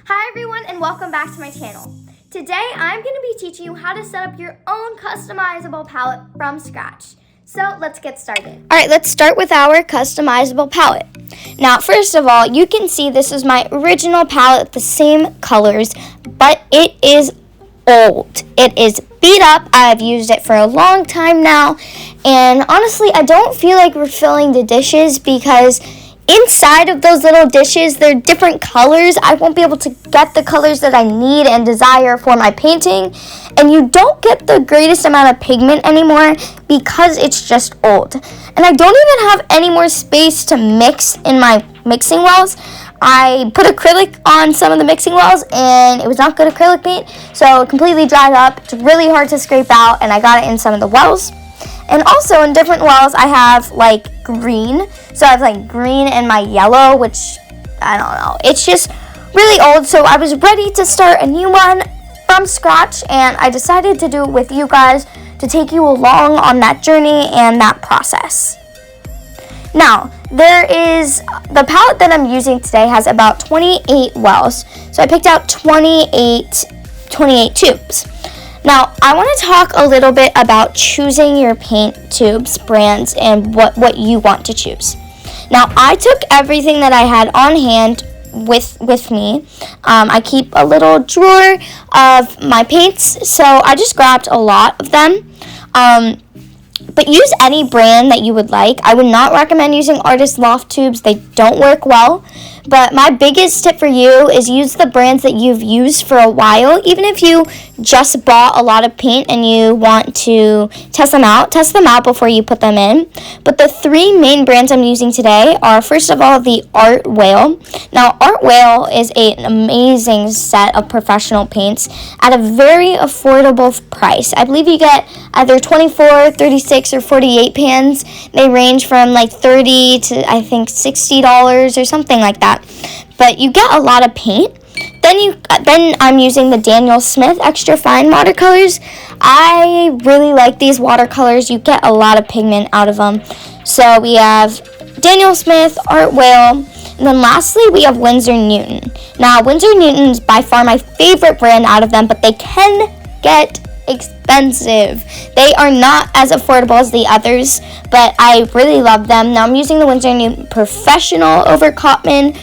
Hi everyone and welcome back to my channel. Today I'm going to be teaching you how to set up your own customizable palette from scratch. So let's get started. Alright, let's start with our customizable palette. Now first of all, you can see this is my original palette, the same colors, but it is old. It is beat up. I've used it for a long time now, and honestly I don't feel like refilling the dishes because inside of those little dishes, they're different colors. I won't be able to get the colors that I need and desire for my painting. And you don't get the greatest amount of pigment anymore because it's just old. And I don't even have any more space to mix in my mixing wells. I put acrylic on some of the mixing wells and it was not good acrylic paint. So it completely dried up. It's really hard to scrape out, and I got it in some of the wells. And also in different wells, I have like green. So I have like green and my yellow, which I don't know. It's just really old. So I was ready to start a new one from scratch, and I decided to do it with you guys to take you along on that journey and that process. Now, there is the palette that I'm using today has about 28 wells. So I picked out 28 tubes. Now, I want to talk a little bit about choosing your paint tubes, brands, and what you want to choose. Now, I took everything that I had on hand with me. I keep a little drawer of my paints, so I just grabbed a lot of them. But use any brand that you would like. I would not recommend using Artist Loft tubes. They don't work well. But my biggest tip for you is use the brands that you've used for a while. Even if you just bought a lot of paint and you want to test them out before you put them in. But the three main brands I'm using today are, first of all, the Art Whale. Now, Art Whale is an amazing set of professional paints at a very affordable price. I believe you get either 24, 36, or 48 pans. They range from like $30 to I think $60 or something like that. But you get a lot of paint. Then I'm using the Daniel Smith Extra Fine watercolors. I really like these watercolors. You get a lot of pigment out of them. So we have Daniel Smith, Art Whale, and then lastly we have Winsor Newton. Now Winsor Newton is by far my favorite brand out of them, but they can get expensive. They are not as affordable as the others, but I really love them. Now I'm using the Winsor Newton Professional over Cotman.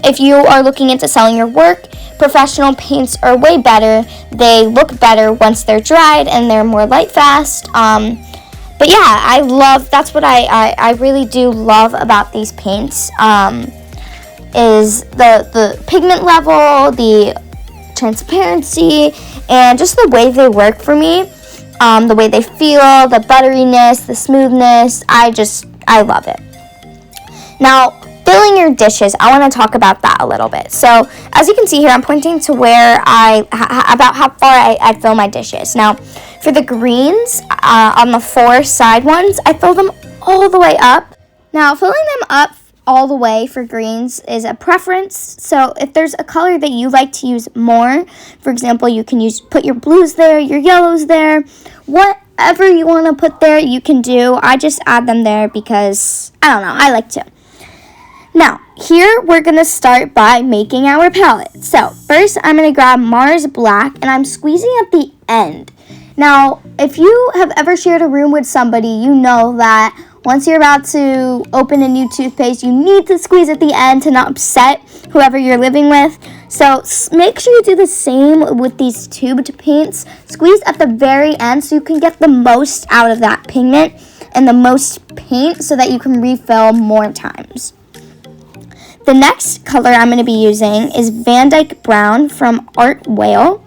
If you are looking into selling your work, professional paints are way better. They look better once they're dried and they're more light fast. But yeah, that's what I really do love about these paints, is the pigment level, the transparency, and just the way they work for me, the way they feel, the butteriness, the smoothness. I love it. Now, filling your dishes, I want to talk about that a little bit. So, as you can see here, I'm pointing to where about how far I fill my dishes. Now, for the greens, on the 4 side ones, I fill them all the way up. Now, filling them up all the way for greens is a preference. So if there's a color that you like to use more, for example, you can put your blues there, your yellows there, whatever you want to put there, you can do. I just add them there because, I don't know, I like to. Now, here we're going to start by making our palette. So first I'm going to grab Mars Black, and I'm squeezing at the end. Now, if you have ever shared a room with somebody, you know that once you're about to open a new toothpaste, you need to squeeze at the end to not upset whoever you're living with. So make sure you do the same with these tubed paints. Squeeze at the very end so you can get the most out of that pigment and the most paint so that you can refill more times. The next color I'm going to be using is Van Dyke Brown from Art Whale.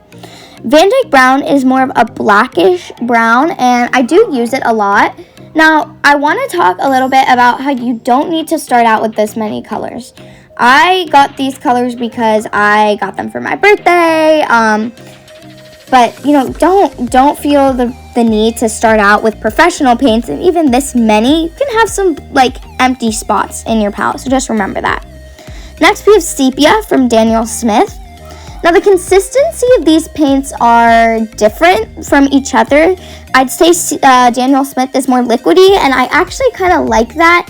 Van Dyke Brown is more of a blackish brown, and I do use it a lot. Now, I want to talk a little bit about how you don't need to start out with this many colors. I got these colors because I got them for my birthday, but, you know, don't feel the need to start out with professional paints, and even this many, you can have some, like, empty spots in your palette, so just remember that. Next, we have Sepia from Daniel Smith. Now, the consistency of these paints are different from each other. I'd say Daniel Smith is more liquidy, and I actually kind of like that.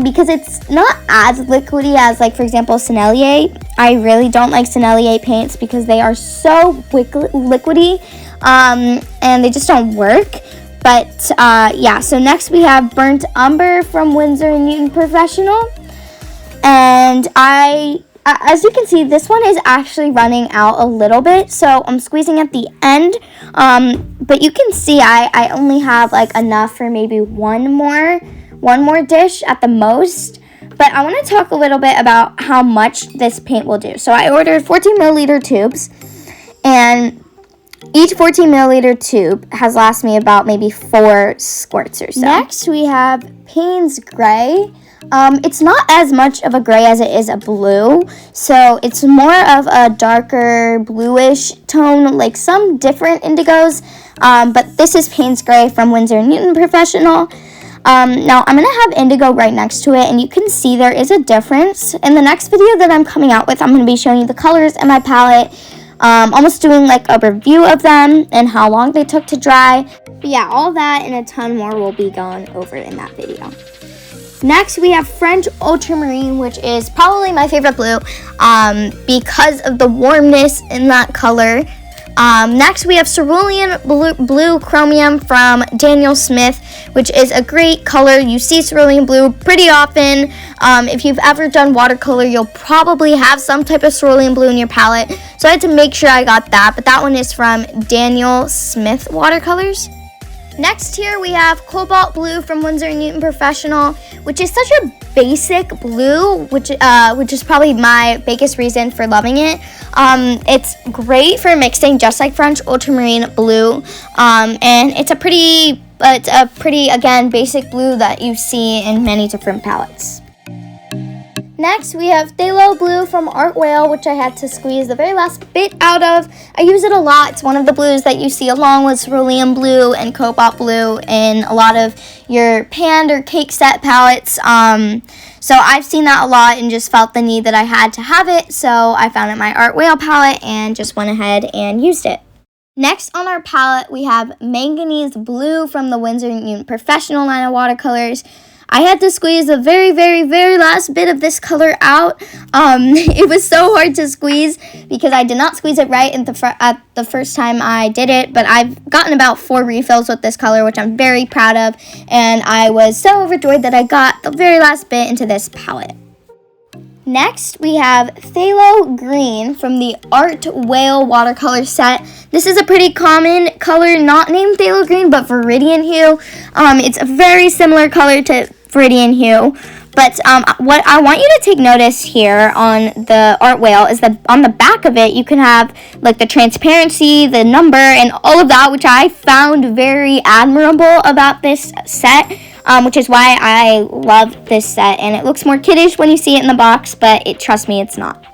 because it's not as liquidy as, like, for example, Sennelier. I really don't like Sennelier paints because they are so liquidy, and they just don't work. But yeah, so next we have Burnt Umber from Winsor & Newton Professional. And as you can see, this one is actually running out a little bit, so I'm squeezing at the end. But you can see I only have like enough for maybe one more dish at the most. But I want to talk a little bit about how much this paint will do. So I ordered 14 milliliter tubes, and each 14 milliliter tube has lasted me about maybe 4 squirts or so. Next we have Payne's Gray. It's not as much of a gray as it is a blue, so it's more of a darker bluish tone, like some different indigos, but this is Payne's Gray from Winsor & Newton Professional. Now I'm going to have indigo right next to it, and you can see there is a difference. In the next video that I'm coming out with, I'm going to be showing you the colors in my palette, almost doing like a review of them and how long they took to dry. But yeah, all that and a ton more will be going over in that video. Next, we have French Ultramarine, which is probably my favorite blue because of the warmness in that color. Next, we have Cerulean Blue Chromium from Daniel Smith, which is a great color. You see cerulean blue pretty often. If you've ever done watercolor, you'll probably have some type of cerulean blue in your palette. So I had to make sure I got that, but that one is from Daniel Smith Watercolors. Next here we have Cobalt Blue from Winsor & Newton Professional, which is such a basic blue, which is probably my biggest reason for loving it. It's great for mixing, just like French Ultramarine blue, and it's a pretty, again, basic blue that you see in many different palettes. Next, we have Phthalo Blue from Art Whale, which I had to squeeze the very last bit out of. I use it a lot. It's one of the blues that you see along with Cerulean Blue and Cobalt Blue in a lot of your panned or cake set palettes. So I've seen that a lot and just felt the need that I had to have it. So I found it in my Art Whale palette and just went ahead and used it. Next on our palette, we have Manganese Blue from the Winsor & Newton Professional line of watercolors. I had to squeeze the very, very, very last bit of this color out. It was so hard to squeeze because I did not squeeze it right at the first time I did it, but I've gotten about 4 refills with this color, which I'm very proud of, and I was so overjoyed that I got the very last bit into this palette. Next, we have Phthalo Green from the Art Whale watercolor set. This is a pretty common color, not named Phthalo Green, but Viridian Hue. It's a very similar color to Viridian Hue. But what I want you to take notice here on the Art Whale is that on the back of it, you can have like the transparency, the number, and all of that, which I found very admirable about this set. Which is why I love this set, and it looks more kiddish when you see it in the box, but trust me, it's not.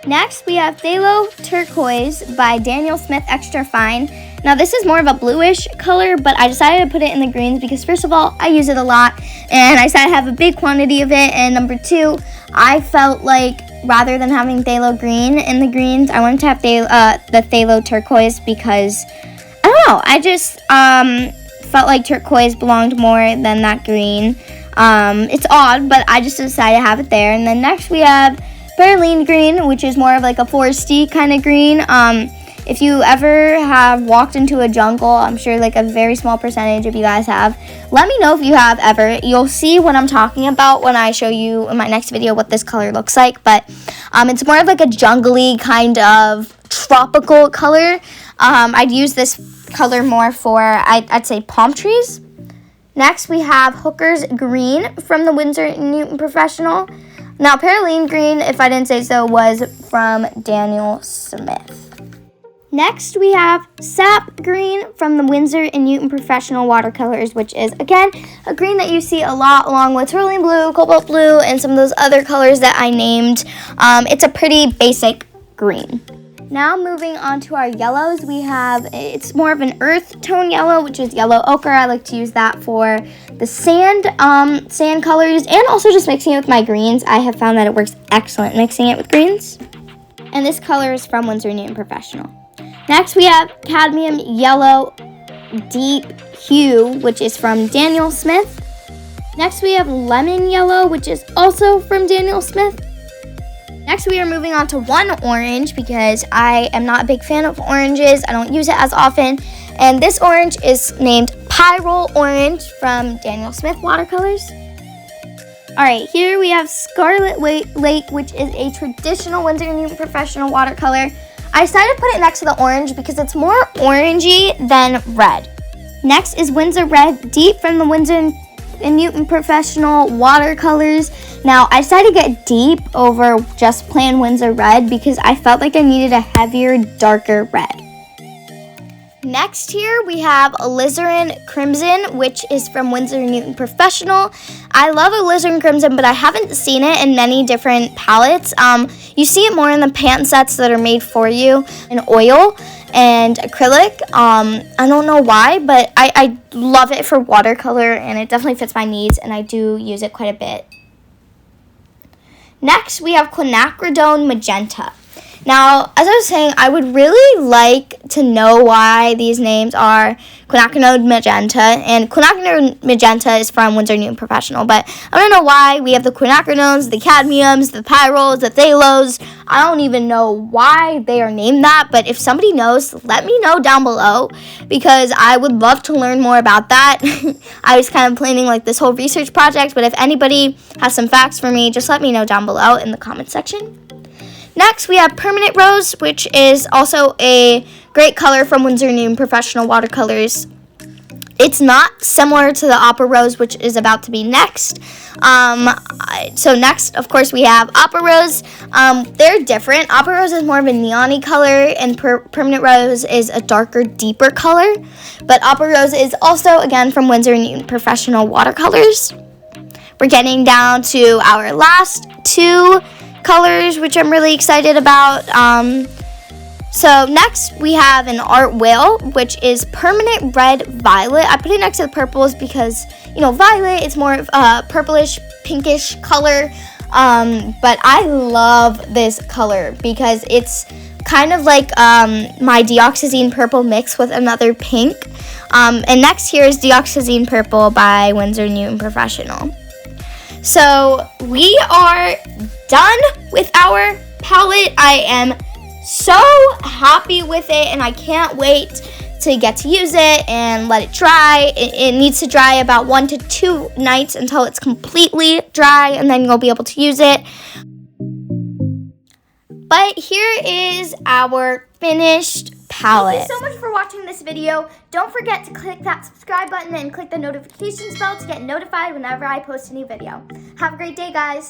Next, we have Phthalo Turquoise by Daniel Smith Extra Fine. Now, this is more of a bluish color, but I decided to put it in the greens because, first of all, I use it a lot, and I decided to have a big quantity of it, and number 2, I felt like rather than having Phthalo Green in the greens, I wanted to have the Phthalo Turquoise because, I don't know, I just felt like turquoise belonged more than that green. It's odd, but I just decided to have it there. And then next we have Perylene Green, which is more of like a foresty kind of green. If you ever have walked into a jungle, I'm sure like a very small percentage of you guys have. Let me know if you have ever. You'll see what I'm talking about when I show you in my next video what this color looks like. But it's more of like a jungly kind of tropical color. I'd use this color more for, I'd say, palm trees. Next, we have Hooker's Green from the Winsor & Newton Professional. Now, Perylene Green, if I didn't say so, was from Daniel Smith. Next, we have Sap Green from the Winsor & Newton Professional Watercolors, which is, again, a green that you see a lot along with Cerulean Blue, Cobalt Blue, and some of those other colors that I named. It's a pretty basic green. Now moving on to our yellows, we have, it's more of an earth tone yellow, which is yellow ochre. I like to use that for the sand colors and also just mixing it with my greens. I have found that it works excellent mixing it with greens. And this color is from Winsor & Newton Professional. Next we have Cadmium Yellow Deep Hue, which is from Daniel Smith. Next, we have lemon yellow, which is also from Daniel Smith. Next, we are moving on to one orange because I am not a big fan of oranges. I don't use it as often. And this orange is named Pyrrole Orange from Daniel Smith Watercolors. All right, here we have Scarlet Lake, which is a traditional Winsor & Newton Professional watercolor. I decided to put it next to the orange because it's more orangey than red. Next is Winsor Red Deep from the Winsor & Newton Professional watercolors. Now, I decided to get deep over just plain Winsor Red because I felt like I needed a heavier, darker red. Next here we have Alizarin Crimson, which is from Winsor & Newton Professional. I love Alizarin Crimson, but I haven't seen it in many different palettes. You see it more in the pan sets that are made for you in oil and acrylic. I don't know why, but I love it for watercolor, and it definitely fits my needs, and I do use it quite a bit. Next, we have Quinacridone Magenta. Now, as I was saying, I would really like to know why these names are Quinacridone Magenta, and Quinacridone Magenta is from Winsor & Newton Professional, but I don't know why we have the quinacridones, the cadmiums, the pyrroles, the phthalos. I don't even know why they are named that, but if somebody knows, let me know down below, because I would love to learn more about that. I was kind of planning like this whole research project, but if anybody has some facts for me, just let me know down below in the comment section. Next, we have Permanent Rose, which is also a great color from Winsor & Newton Professional Watercolors. It's not similar to the Opera Rose, which is about to be next. So next, of course, we have Opera Rose. They're different. Opera Rose is more of a neon-y color, and Permanent Rose is a darker, deeper color. But Opera Rose is also, again, from Winsor & Newton Professional Watercolors. We're getting down to our last two colors, which I'm really excited about. So next we have an Art Whale, which is Permanent Red Violet. I put it next to the purples because, you know, violet is more of a purplish, pinkish color. But I love this color because it's kind of like my Dioxazine Purple mixed with another pink. And next here is Dioxazine Purple by Winsor & Newton Professional. So we are done with our palette. I am so happy with it, and I can't wait to get to use it and let it dry. It needs to dry about 1 to 2 nights until it's completely dry, and then you'll be able to use it. But here is our finished palette. Thank you so much for watching this video. Don't forget to click that subscribe button and click the notifications bell to get notified whenever I post a new video. Have a great day, guys.